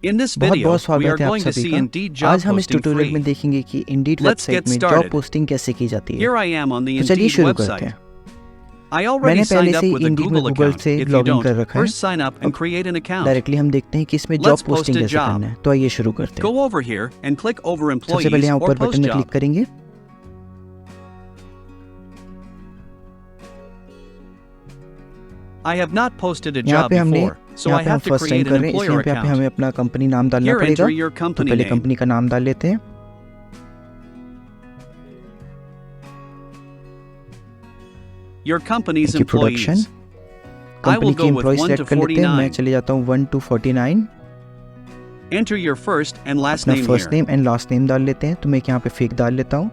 In this बहुत video, बहुत we स्वागत are है आप going to सभी see का। Indeed job आज हम इस posting ट्यूटोरियल में free. देखेंगे कि Indeed Let's वेबसाइट get में जॉब started. पोस्टिंग कैसे की जाती है। Here I am on the तो चलिए Indeed शुरू करते website. हैं। I already मैंने पहले signed से up he with a Indeed में Google गूगल account. से If you log in don't, कर रखा है। first sign up and create an account. Directly हम देखते हैं कि इसमें Let's job posting post a कैसे job. करना है। तो आइए शुरू करते हैं। Go over here and click over सबसे पहले employees यहाँ or ऊपर post बटन में क्लिक job. करेंगे। I have not posted a यहाँ job पे हमने before, so यहाँ I पे हम have to first time create कर an रहे हैं, इसलिए employer यहाँ पे हमें account. अपना कंपनी नाम डालना Here पड़ेगा। enter your तो company पहले name. कंपनी का नाम डाल लेते हैं। Your company's की production employees. I company will की go with employ 1 select to कर लेते हैं। मैं 49. चले जाता हूँ 1 to 49। Enter your first and last अपना name first here. Name and last name डाल लेते हैं। तो मैं यहाँ पे फेक डाल लेता हूँ।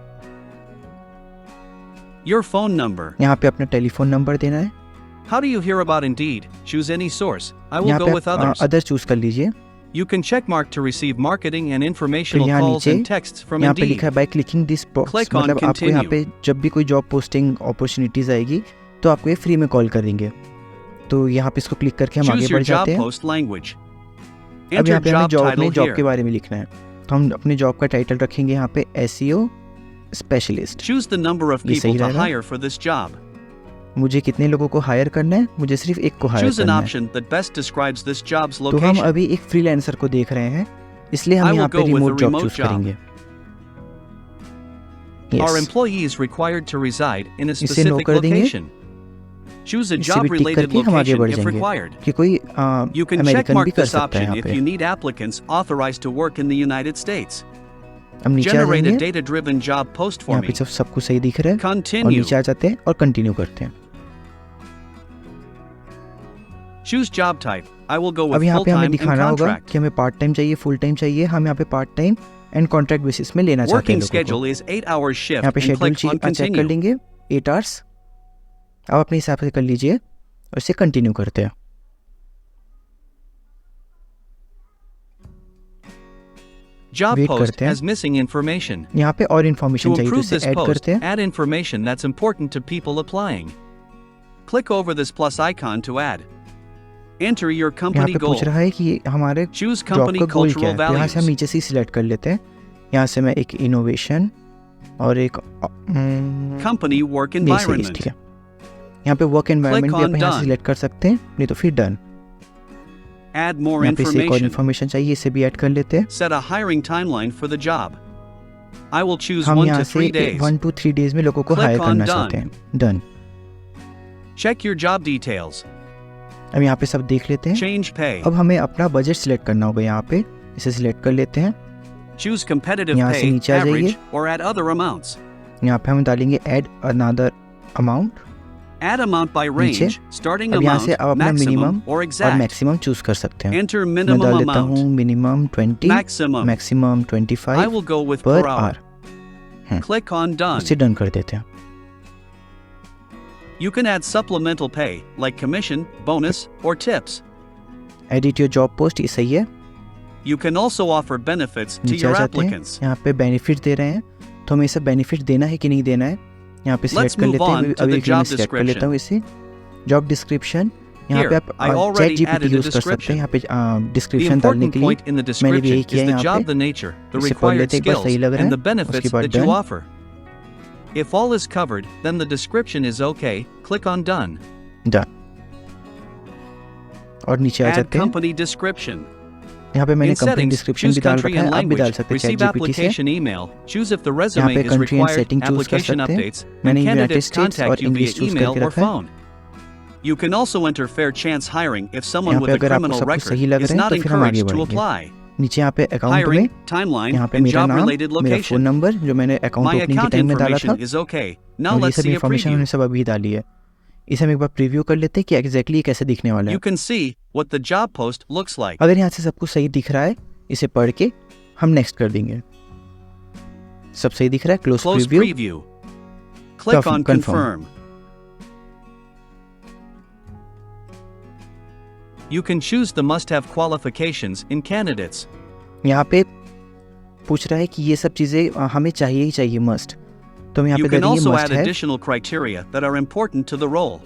Your phone number. यहाँ पे अपना टेलीफोन नंबर देना है। How do you hear about Indeed? Choose any source. I will यहाँ go with पे others. अदर चूज कर लीजिए। You can check mark to receive marketing and फिर informational यहाँ calls नीचे and texts from यहाँ पे लिखा Indeed. है by clicking this box, Click on मतलब आपको यहाँ पे continue. जब भी कोई जॉब पोस्टिंग अपॉर्चुनिटीज आएगी तो आपको ये फ्री में कॉल करेंगे। तो यहाँ पे इसको क्लिक करके हम आगे Choose your बढ़ job जाते हैं। post language. अब Enter यहाँ पे हमें job जॉब में title जॉब के here. बारे में लिखना है। तो हम अपने जॉब का टाइटल रखेंगे यहाँ पे SEO specialist. Choose the number of ये सही people to रहेगा। hire for this job. मुझे कितने लोगों को हायर करना है? मुझे सिर्फ एक को हायर Choose an करना है। option that best describes this job's तो हम location. अभी एक फ्रीलांसर को देख रहे हैं, इसलिए I हम will यहाँ पे go with remote a job remote choose job. करेंगे। Are Yes. employees required to reside in a इसे नो specific कर देंगे। location? Choose a इससे भी टिक job-related करके हम आगे location बढ़ if जाएंगे required. कि कोई You can check अमेरिकन भी mark कर this सकता है option यहाँ if पे। you need applicants authorized to work in the United States. हम नीचे आ Generate a जाएंगे। data-driven job post for यहाँ पे me. जब सब कुछ सही दिख रहा है और Continue. नीचे आ जाते हैं और कंटिन्यू करते हैं। Choose job type. I will go अब with यहाँ पे हमें full-time and दिखाना होगा contract. कि हमें पार्ट टाइम चाहिए, फुल टाइम चाहिए। हम यहाँ पे part time and contract basis में लेना चाहते हैं Working लोगों को। schedule is 8-hour shift यहाँ पे and schedule click on check कर continue. लेंगे 8 आवर्स। अब अपने हिसाब से कर लीजिए और इसे कंटिन्यू करते हैं। Job Wait post करते हैं। has missing information. यहाँ पे और इन्फॉर्मेशन To चाहिए तो approve इसे this ऐड post, करते हैं। add information that's important to people applying. Click over this plus icon to add. Enter your यहाँ company पे goal. पूछ रहा है कि हमारे Choose जॉब company का गोल क्या cultural है। तो यहाँ से हम values. नीचे से सिलेक्ट कर लेते हैं। यहाँ से मैं एक इनोवेशन और एक Company work ये सही है, environment. ठीक है। यहाँ पे वर्क एनवायरनमेंट भी on आप यहाँ से done. सिलेक्ट कर सकते हैं, नहीं तो फिर डन। Add more यहाँ पे से एक और information. इन्फॉर्मेशन चाहिए, इसे भी ऐड कर लेते हैं। Set a hiring timeline for the job. I will choose हम 1 यहाँ to से 3 days. 1 to 3 डेज में लोगों को Click हायर on करना done. चाहते हैं। Done. Check your job details. अब यहाँ पे सब देख लेते हैं। Change pay. अब हमें अपना बजट सिलेक्ट करना होगा। यहाँ पे इसे सिलेक्ट कर लेते हैं। Choose competitive यहाँ से pay, नीचे आ जाइए। average, or add other amounts. यहाँ पे हम डालेंगे add another amount. Add amount by नीचे। range, starting अब यहाँ amount, से आप अपना maximum, मिनिमम or और exact. मैक्सिमम चूज कर सकते हैं। Enter मैं minimum डाल देता amount. हूँ minimum 20, Maximum. Maximum I 25 will go with पर per hour. Hour. Click on done. उसे डन कर देते हैं। You can add supplemental pay, like commission, bonus, or tips. Edit your job post, ये सही है। You can also offer benefits to नीचे आ your जाते हैं। applicants. यहाँ पे बेनिफिट दे रहे हैं, तो हमें इसे बेनिफिट देना है कि नहीं देना है। यहाँ पे सिलेक्ट कर move लेते हैं। on to अभी the एक मैं job सिलेक्ट कर लेता हूँ इसे। जॉब डिस्क्रिप्शन, यहाँ Here, पे I आप already chat added GPT a use कर सकते description. हैं। यहाँ पे The डिस्क्रिप्शन डालने important के लिए point in the मैंने भी description यही is किया है। the यहाँ job, पे the nature, the इसे पढ़ required लेते हैं, एक बार skills, सही लग रहा and है। the benefits उसके बाद that you done. offer. If all is covered, then the description is okay. Click on done. Done. और नीचे आ Add जाते हैं। company description. यहाँ पे मैंने In company settings, description choose भी डाल country रखा है। and आप भी डाल language. सकते हैं चैट Receive जीपीटी से। application email. Choose if the यहाँ resume पे is country and required, setting choose कर application सकते हैं। updates, and मैंने यूनाइटेड candidates स्टेट्स और contact you English via choose email करके or रखा है। phone. You can also enter fair chance hiring if someone यहाँ with पे a अगर आपको criminal सब कुछ record सही लग is रहा है not तो फिर हम आगे encouraged to बढ़ेंगे। apply. नीचे यहाँ पे अकाउंट में Hiring, timeline, यहाँ पे and मेरा नाम, job-related मेरा फ़ोन location. नंबर जो मैंने अकाउंट My ओपनिंग के account टाइम में डाला था, information is okay. Now और ये let's सब see a इन्फॉर्मेशन preview. हमने सब अभी डाली है। इसे हम एक बार प्रीव्यू कर लेते हैं कि एग्जैक्टली ये कैसे दिखने वाला है। You can see what the job post looks like. अगर यहाँ से सब कुछ सही दिख रहा है, इसे पढ़ के हम नेक्स्ट कर देंगे। सब सही दिख रहा है, close Close preview. preview. Click on confirm. confirm. You can choose the must-have qualifications in candidates. यहाँ पे पूछ रहा है कि ये सब चीज़ें हमें चाहिए ही चाहिए, मस्ट। तो हम यहाँ You पे can डालेंगे also मस्ट add है। additional criteria that are important to the role.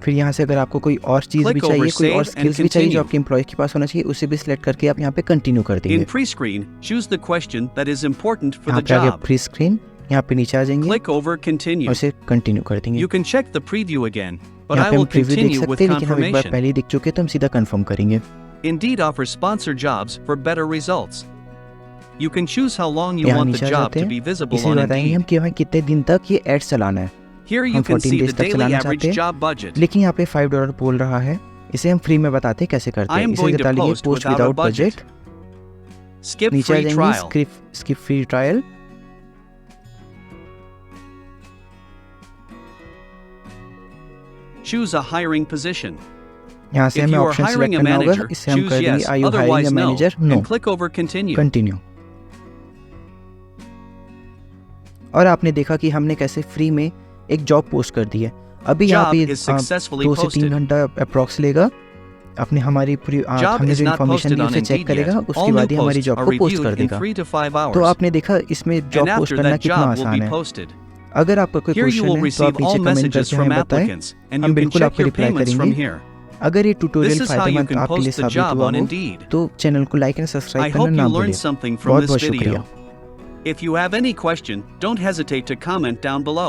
फिर यहाँ से अगर आपको कोई और चीज़ Click भी over चाहिए, कोई और Save and स्किल्स भी चाहिए जो Continue. आपके एम्प्लॉय के पास होना चाहिए, उसे भी सिलेक्ट करके आप यहाँ पे कंटिन्यू कर देंगे। In pre-screen, choose the question that is important for यहाँ the पे आगे job. प्री स्क्रीन, यहाँ पे नीचे आ जाएंगे Click over और Continue. इसे कंटिन्यू कर देंगे। You can check the preview again, but यहाँ I पे हम will प्रीव्यू देख continue with सकते हैं, लेकिन हम एक बार confirmation. पहले ही देख चुके हैं तो हम सीधा कंफर्म करेंगे। Indeed offers sponsored jobs for better results. You can choose how long you यहाँ want नीचे the आ job जाते to हैं, be visible इसे on बताएंगे हम Indeed. कि हमें कितने दिन तक ये एड्स चलाना है। Here you हम can 14 see the डेज तक daily चलाना average चाहते हैं, job budget. लेकिन यहाँ पे $5 बोल रहा है। इसे हम फ्री में बताते हैं कैसे करते I हैं। am इसे going to बता लीजिए post post without a without budget. Budget. Skip नीचे आ free जाएंगे trial. Skip free trial. Choose a hiring position. यहाँ से If हमें you are option hiring select a करना होगा। manager, इससे हम choose कर देंगे yes, are you hiring otherwise uh no, manager, no, and click over Continue. Continue. और आपने देखा कि हमने कैसे फ्री में एक जॉब पोस्ट कर दी है। अभी यहाँ Job पे is successfully 2 से 3 posted. घंटा अप्रोक्स लेगा। अपने हमारी पूरी Job हमने is जो not information posted the on उसे चेक Indeed करेगा, yet. उसके All new बाद ही हमारी posts जॉब are को पोस्ट reviewed कर in देगा। 3 to 5 तो hours. आपने देखा इसमें जॉब And पोस्ट after करना that कितना job will आसान be है। posted. अगर आपका कोई Here you क्वेश्चन will है तो receive आप नीचे all कमेंट messages करके from हमें बताएं, applicants, and हम you can बिल्कुल check आपको your रिप्लाई payments from करेंगे। here. अगर ये This tutorial is how you फायदेमंद can आपके लिए post the साबित job हुआ on हो Indeed. तो चैनल को like and I subscribe hope करना you ना learned भूलिए। something from बहुत this बहुत video. शुक्रिया। If you have any question, don't hesitate to comment down below.